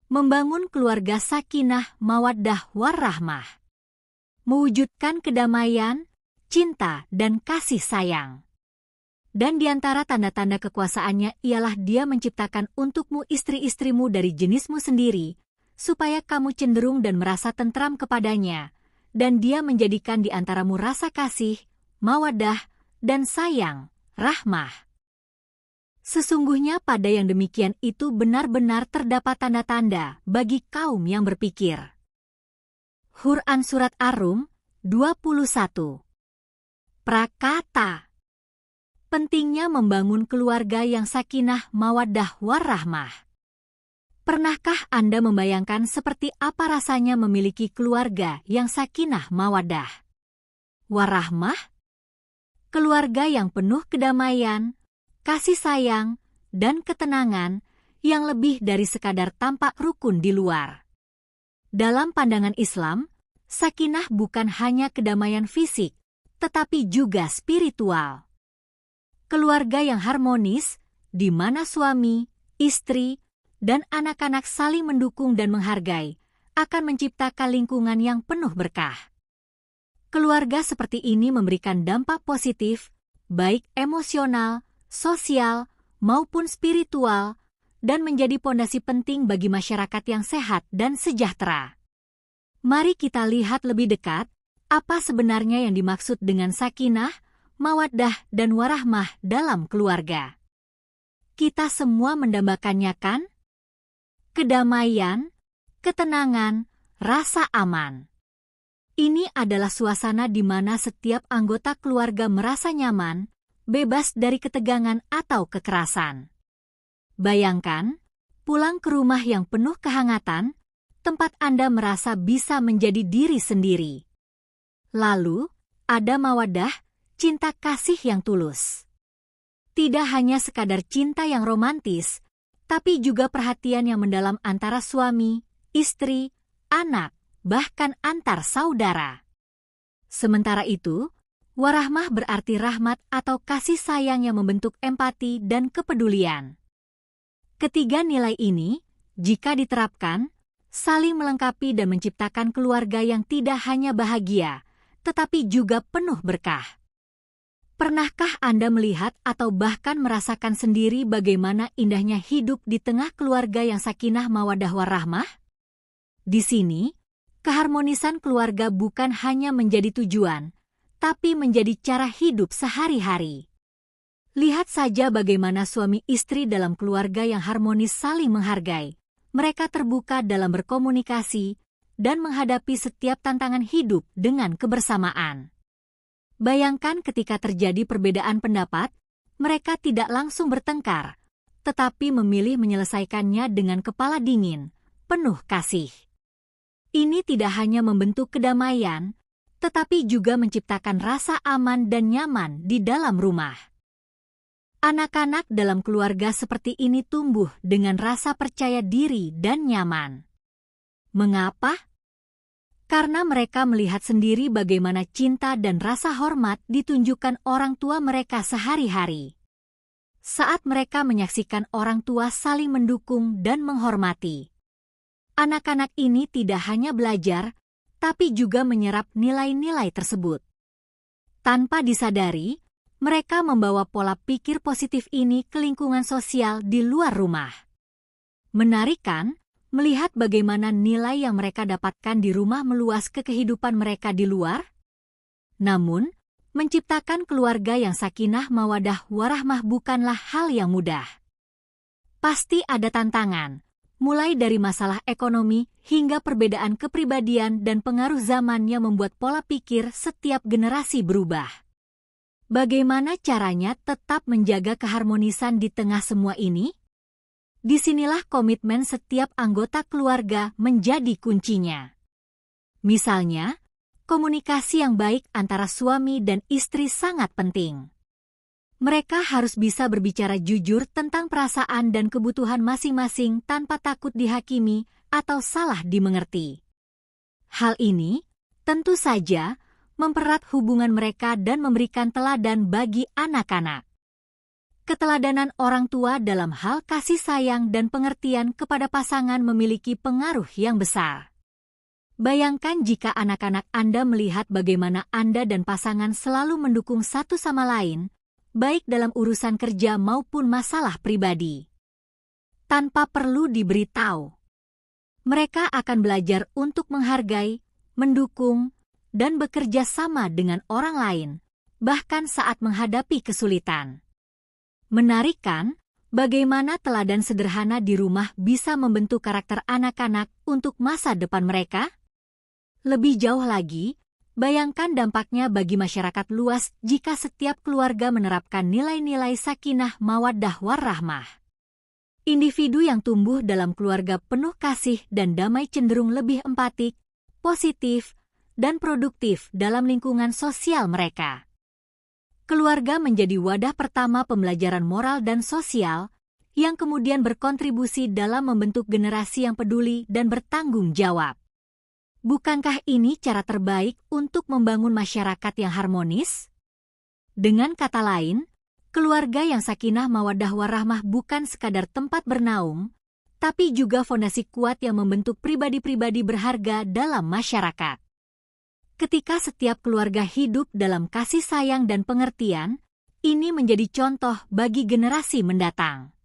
membangun keluarga sakinah mawaddah warahmah, mewujudkan kedamaian, cinta, dan kasih sayang. Dan di antara tanda-tanda kekuasaannya ialah Dia menciptakan untukmu istri-istrimu dari jenismu sendiri, supaya kamu cenderung dan merasa tentram kepadanya, dan Dia menjadikan di antaramu rasa kasih, mawaddah, dan sayang, rahmah. Sesungguhnya pada yang demikian itu benar-benar terdapat tanda-tanda bagi kaum yang berpikir. Quran Surat Ar-Rum 21. Prakata. Pentingnya membangun keluarga yang sakinah mawaddah warahmah. Pernahkah Anda membayangkan seperti apa rasanya memiliki keluarga yang sakinah mawaddah warahmah? Keluarga yang penuh kedamaian, kasih sayang, dan ketenangan yang lebih dari sekadar tampak rukun di luar. Dalam pandangan Islam, sakinah bukan hanya kedamaian fisik, tetapi juga spiritual. Keluarga yang harmonis, di mana suami, istri, dan anak-anak saling mendukung dan menghargai, akan menciptakan lingkungan yang penuh berkah. Keluarga seperti ini memberikan dampak positif, baik emosional, sosial, maupun spiritual, dan menjadi pondasi penting bagi masyarakat yang sehat dan sejahtera. Mari kita lihat lebih dekat, apa sebenarnya yang dimaksud dengan sakinah, mawaddah, dan warahmah dalam keluarga. Kita semua mendambakannya kan? Kedamaian, ketenangan, rasa aman. Ini adalah suasana di mana setiap anggota keluarga merasa nyaman, bebas dari ketegangan atau kekerasan. Bayangkan, pulang ke rumah yang penuh kehangatan, tempat Anda merasa bisa menjadi diri sendiri. Lalu, ada mawaddah, cinta kasih yang tulus. Tidak hanya sekadar cinta yang romantis, tapi juga perhatian yang mendalam antara suami, istri, anak, bahkan antar saudara. Sementara itu, warahmah berarti rahmat atau kasih sayang yang membentuk empati dan kepedulian. Ketiga nilai ini, jika diterapkan, saling melengkapi dan menciptakan keluarga yang tidak hanya bahagia, tetapi juga penuh berkah. Pernahkah Anda melihat atau bahkan merasakan sendiri bagaimana indahnya hidup di tengah keluarga yang sakinah mawaddah warahmah? Di sini, keharmonisan keluarga bukan hanya menjadi tujuan, tapi menjadi cara hidup sehari-hari. Lihat saja bagaimana suami istri dalam keluarga yang harmonis saling menghargai. Mereka terbuka dalam berkomunikasi dan menghadapi setiap tantangan hidup dengan kebersamaan. Bayangkan ketika terjadi perbedaan pendapat, mereka tidak langsung bertengkar, tetapi memilih menyelesaikannya dengan kepala dingin, penuh kasih. Ini tidak hanya membentuk kedamaian, tetapi juga menciptakan rasa aman dan nyaman di dalam rumah. Anak-anak dalam keluarga seperti ini tumbuh dengan rasa percaya diri dan nyaman. Mengapa? Karena mereka melihat sendiri bagaimana cinta dan rasa hormat ditunjukkan orang tua mereka sehari-hari. Saat mereka menyaksikan orang tua saling mendukung dan menghormati, anak-anak ini tidak hanya belajar, tapi juga menyerap nilai-nilai tersebut. Tanpa disadari, mereka membawa pola pikir positif ini ke lingkungan sosial di luar rumah. Menarik kan, melihat bagaimana nilai yang mereka dapatkan di rumah meluas ke kehidupan mereka di luar? Namun, menciptakan keluarga yang sakinah mawaddah warahmah bukanlah hal yang mudah. Pasti ada tantangan, mulai dari masalah ekonomi hingga perbedaan kepribadian dan pengaruh zaman yang membuat pola pikir setiap generasi berubah. Bagaimana caranya tetap menjaga keharmonisan di tengah semua ini? Disinilah komitmen setiap anggota keluarga menjadi kuncinya. Misalnya, komunikasi yang baik antara suami dan istri sangat penting. Mereka harus bisa berbicara jujur tentang perasaan dan kebutuhan masing-masing tanpa takut dihakimi atau salah dimengerti. Hal ini tentu saja mempererat hubungan mereka dan memberikan teladan bagi anak-anak. Keteladanan orang tua dalam hal kasih sayang dan pengertian kepada pasangan memiliki pengaruh yang besar. Bayangkan jika anak-anak Anda melihat bagaimana Anda dan pasangan selalu mendukung satu sama lain, baik dalam urusan kerja maupun masalah pribadi. Tanpa perlu diberitahu, mereka akan belajar untuk menghargai, mendukung, dan bekerja sama dengan orang lain, bahkan saat menghadapi kesulitan. Menarik kan? Bagaimana teladan sederhana di rumah bisa membentuk karakter anak-anak untuk masa depan mereka? Lebih jauh lagi, bayangkan dampaknya bagi masyarakat luas jika setiap keluarga menerapkan nilai-nilai sakinah mawaddah warahmah. Individu yang tumbuh dalam keluarga penuh kasih dan damai cenderung lebih empatik, positif, dan produktif dalam lingkungan sosial mereka. Keluarga menjadi wadah pertama pembelajaran moral dan sosial yang kemudian berkontribusi dalam membentuk generasi yang peduli dan bertanggung jawab. Bukankah ini cara terbaik untuk membangun masyarakat yang harmonis? Dengan kata lain, keluarga yang sakinah mawaddah warahmah bukan sekadar tempat bernaung, tapi juga fondasi kuat yang membentuk pribadi-pribadi berharga dalam masyarakat. Ketika setiap keluarga hidup dalam kasih sayang dan pengertian, ini menjadi contoh bagi generasi mendatang.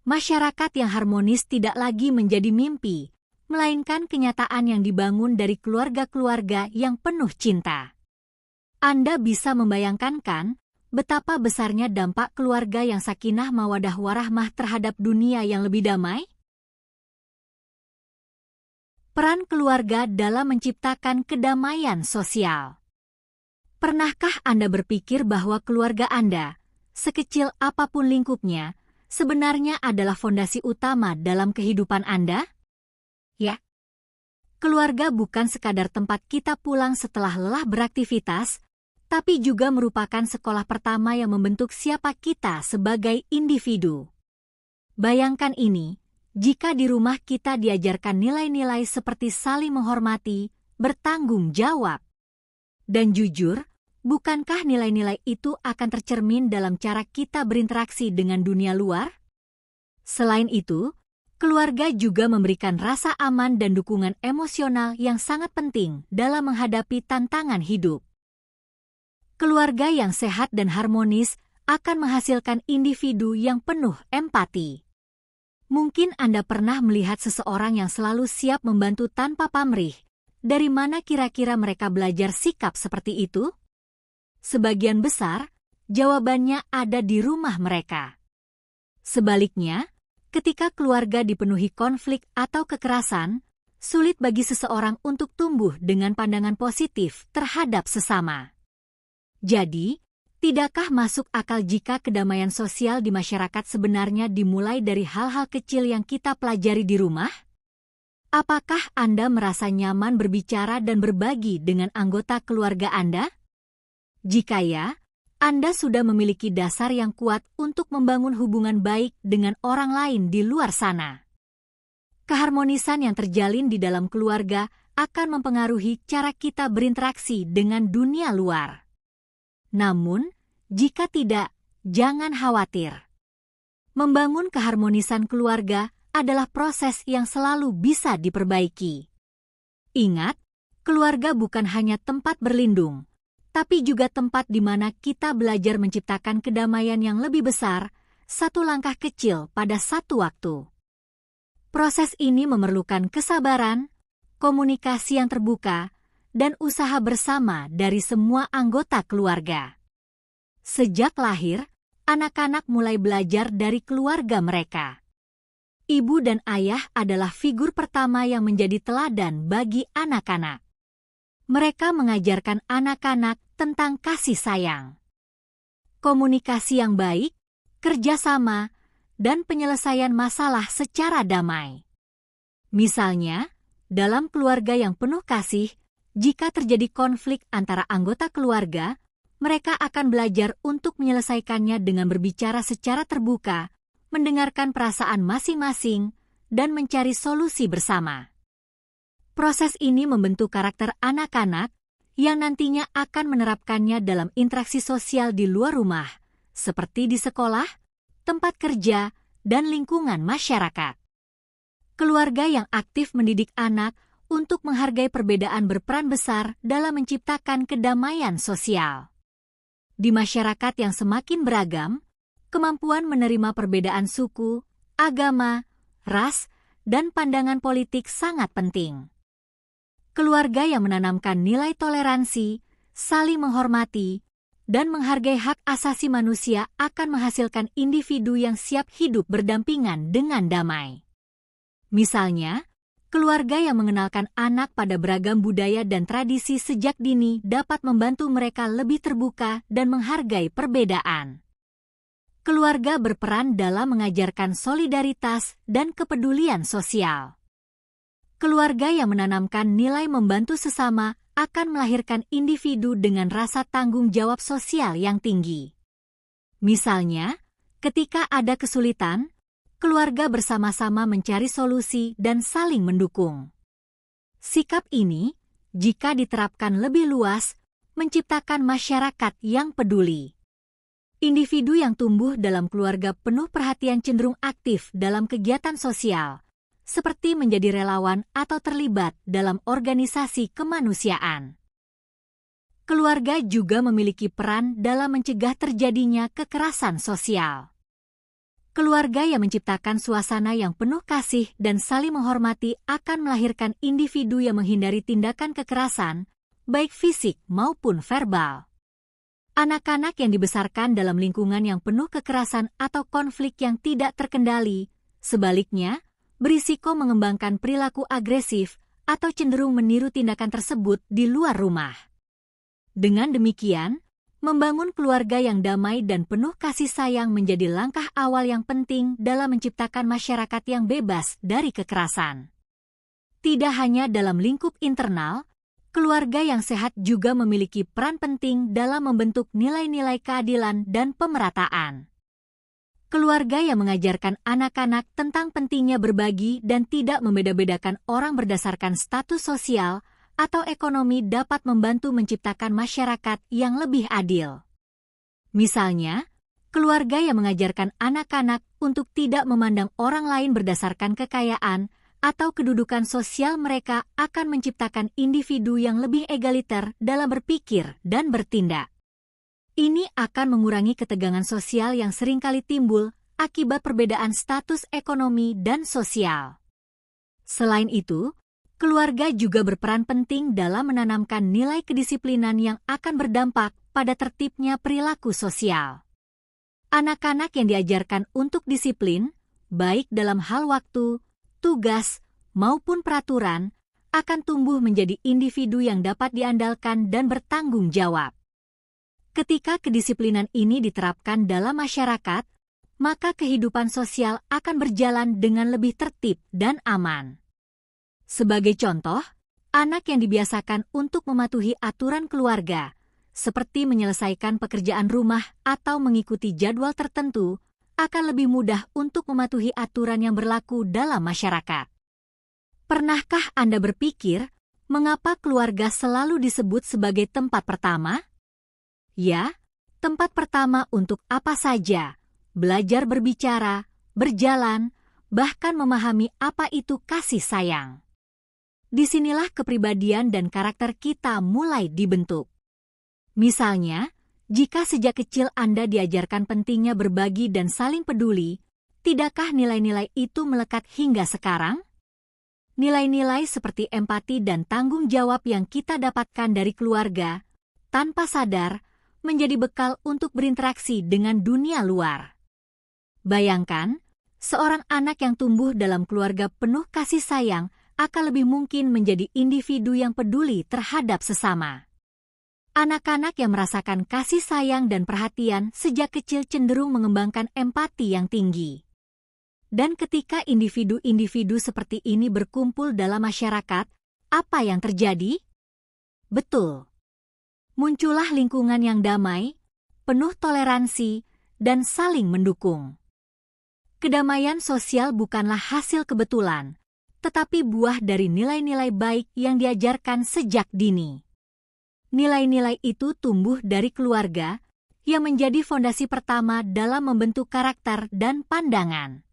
Masyarakat yang harmonis tidak lagi menjadi mimpi, melainkan kenyataan yang dibangun dari keluarga-keluarga yang penuh cinta. Anda bisa membayangkan kan betapa besarnya dampak keluarga yang sakinah mawaddah warahmah terhadap dunia yang lebih damai? Peran keluarga dalam menciptakan kedamaian sosial. Pernahkah Anda berpikir bahwa keluarga Anda, sekecil apapun lingkupnya, sebenarnya adalah fondasi utama dalam kehidupan Anda? Ya, keluarga bukan sekadar tempat kita pulang setelah lelah beraktivitas, tapi juga merupakan sekolah pertama yang membentuk siapa kita sebagai individu. Bayangkan ini, jika di rumah kita diajarkan nilai-nilai seperti saling menghormati, bertanggung jawab, dan jujur, bukankah nilai-nilai itu akan tercermin dalam cara kita berinteraksi dengan dunia luar? Selain itu, keluarga juga memberikan rasa aman dan dukungan emosional yang sangat penting dalam menghadapi tantangan hidup. Keluarga yang sehat dan harmonis akan menghasilkan individu yang penuh empati. Mungkin Anda pernah melihat seseorang yang selalu siap membantu tanpa pamrih. Dari mana kira-kira mereka belajar sikap seperti itu? Sebagian besar, jawabannya ada di rumah mereka. Sebaliknya, ketika keluarga dipenuhi konflik atau kekerasan, sulit bagi seseorang untuk tumbuh dengan pandangan positif terhadap sesama. Jadi, tidakkah masuk akal jika kedamaian sosial di masyarakat sebenarnya dimulai dari hal-hal kecil yang kita pelajari di rumah? Apakah Anda merasa nyaman berbicara dan berbagi dengan anggota keluarga Anda? Jika ya, Anda sudah memiliki dasar yang kuat untuk membangun hubungan baik dengan orang lain di luar sana. Keharmonisan yang terjalin di dalam keluarga akan mempengaruhi cara kita berinteraksi dengan dunia luar. Namun, jika tidak, jangan khawatir. Membangun keharmonisan keluarga adalah proses yang selalu bisa diperbaiki. Ingat, keluarga bukan hanya tempat berlindung, tapi juga tempat di mana kita belajar menciptakan kedamaian yang lebih besar, satu langkah kecil pada satu waktu. Proses ini memerlukan kesabaran, komunikasi yang terbuka, dan usaha bersama dari semua anggota keluarga. Sejak lahir, anak-anak mulai belajar dari keluarga mereka. Ibu dan ayah adalah figur pertama yang menjadi teladan bagi anak-anak. Mereka mengajarkan anak-anak tentang kasih sayang, komunikasi yang baik, kerjasama, dan penyelesaian masalah secara damai. Misalnya, dalam keluarga yang penuh kasih, jika terjadi konflik antara anggota keluarga, mereka akan belajar untuk menyelesaikannya dengan berbicara secara terbuka, mendengarkan perasaan masing-masing, dan mencari solusi bersama. Proses ini membentuk karakter anak-anak yang nantinya akan menerapkannya dalam interaksi sosial di luar rumah, seperti di sekolah, tempat kerja, dan lingkungan masyarakat. Keluarga yang aktif mendidik anak untuk menghargai perbedaan berperan besar dalam menciptakan kedamaian sosial. Di masyarakat yang semakin beragam, kemampuan menerima perbedaan suku, agama, ras, dan pandangan politik sangat penting. Keluarga yang menanamkan nilai toleransi, saling menghormati, dan menghargai hak asasi manusia akan menghasilkan individu yang siap hidup berdampingan dengan damai. Misalnya, keluarga yang mengenalkan anak pada beragam budaya dan tradisi sejak dini dapat membantu mereka lebih terbuka dan menghargai perbedaan. Keluarga berperan dalam mengajarkan solidaritas dan kepedulian sosial. Keluarga yang menanamkan nilai membantu sesama akan melahirkan individu dengan rasa tanggung jawab sosial yang tinggi. Misalnya, ketika ada kesulitan, keluarga bersama-sama mencari solusi dan saling mendukung. Sikap ini, jika diterapkan lebih luas, menciptakan masyarakat yang peduli. Individu yang tumbuh dalam keluarga penuh perhatian cenderung aktif dalam kegiatan sosial, seperti menjadi relawan atau terlibat dalam organisasi kemanusiaan. Keluarga juga memiliki peran dalam mencegah terjadinya kekerasan sosial. Keluarga yang menciptakan suasana yang penuh kasih dan saling menghormati akan melahirkan individu yang menghindari tindakan kekerasan, baik fisik maupun verbal. Anak-anak yang dibesarkan dalam lingkungan yang penuh kekerasan atau konflik yang tidak terkendali, sebaliknya, berisiko mengembangkan perilaku agresif atau cenderung meniru tindakan tersebut di luar rumah. Dengan demikian, membangun keluarga yang damai dan penuh kasih sayang menjadi langkah awal yang penting dalam menciptakan masyarakat yang bebas dari kekerasan. Tidak hanya dalam lingkup internal, keluarga yang sehat juga memiliki peran penting dalam membentuk nilai-nilai keadilan dan pemerataan. Keluarga yang mengajarkan anak-anak tentang pentingnya berbagi dan tidak membeda-bedakan orang berdasarkan status sosial atau ekonomi dapat membantu menciptakan masyarakat yang lebih adil. Misalnya, keluarga yang mengajarkan anak-anak untuk tidak memandang orang lain berdasarkan kekayaan atau kedudukan sosial mereka akan menciptakan individu yang lebih egaliter dalam berpikir dan bertindak. Ini akan mengurangi ketegangan sosial yang seringkali timbul akibat perbedaan status ekonomi dan sosial. Selain itu, keluarga juga berperan penting dalam menanamkan nilai kedisiplinan yang akan berdampak pada tertibnya perilaku sosial. Anak-anak yang diajarkan untuk disiplin, baik dalam hal waktu, tugas, maupun peraturan, akan tumbuh menjadi individu yang dapat diandalkan dan bertanggung jawab. Ketika kedisiplinan ini diterapkan dalam masyarakat, maka kehidupan sosial akan berjalan dengan lebih tertib dan aman. Sebagai contoh, anak yang dibiasakan untuk mematuhi aturan keluarga, seperti menyelesaikan pekerjaan rumah atau mengikuti jadwal tertentu, akan lebih mudah untuk mematuhi aturan yang berlaku dalam masyarakat. Pernahkah Anda berpikir, mengapa keluarga selalu disebut sebagai tempat pertama? Ya, tempat pertama untuk apa saja, belajar berbicara, berjalan, bahkan memahami apa itu kasih sayang. Disinilah kepribadian dan karakter kita mulai dibentuk. Misalnya, jika sejak kecil Anda diajarkan pentingnya berbagi dan saling peduli, tidakkah nilai-nilai itu melekat hingga sekarang? Nilai-nilai seperti empati dan tanggung jawab yang kita dapatkan dari keluarga, tanpa sadar, menjadi bekal untuk berinteraksi dengan dunia luar. Bayangkan, seorang anak yang tumbuh dalam keluarga penuh kasih sayang akan lebih mungkin menjadi individu yang peduli terhadap sesama. Anak-anak yang merasakan kasih sayang dan perhatian sejak kecil cenderung mengembangkan empati yang tinggi. Dan ketika individu-individu seperti ini berkumpul dalam masyarakat, apa yang terjadi? Betul. Muncullah lingkungan yang damai, penuh toleransi, dan saling mendukung. Kedamaian sosial bukanlah hasil kebetulan, tetapi buah dari nilai-nilai baik yang diajarkan sejak dini. Nilai-nilai itu tumbuh dari keluarga yang menjadi fondasi pertama dalam membentuk karakter dan pandangan.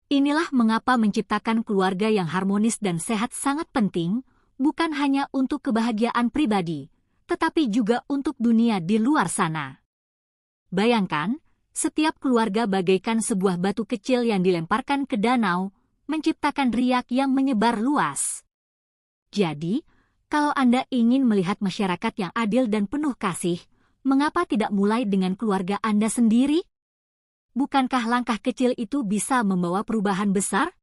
Inilah mengapa menciptakan keluarga yang harmonis dan sehat sangat penting, bukan hanya untuk kebahagiaan pribadi, tetapi juga untuk dunia di luar sana. Bayangkan, setiap keluarga bagaikan sebuah batu kecil yang dilemparkan ke danau, menciptakan riak yang menyebar luas. Jadi, kalau Anda ingin melihat masyarakat yang adil dan penuh kasih, mengapa tidak mulai dengan keluarga Anda sendiri? Bukankah langkah kecil itu bisa membawa perubahan besar?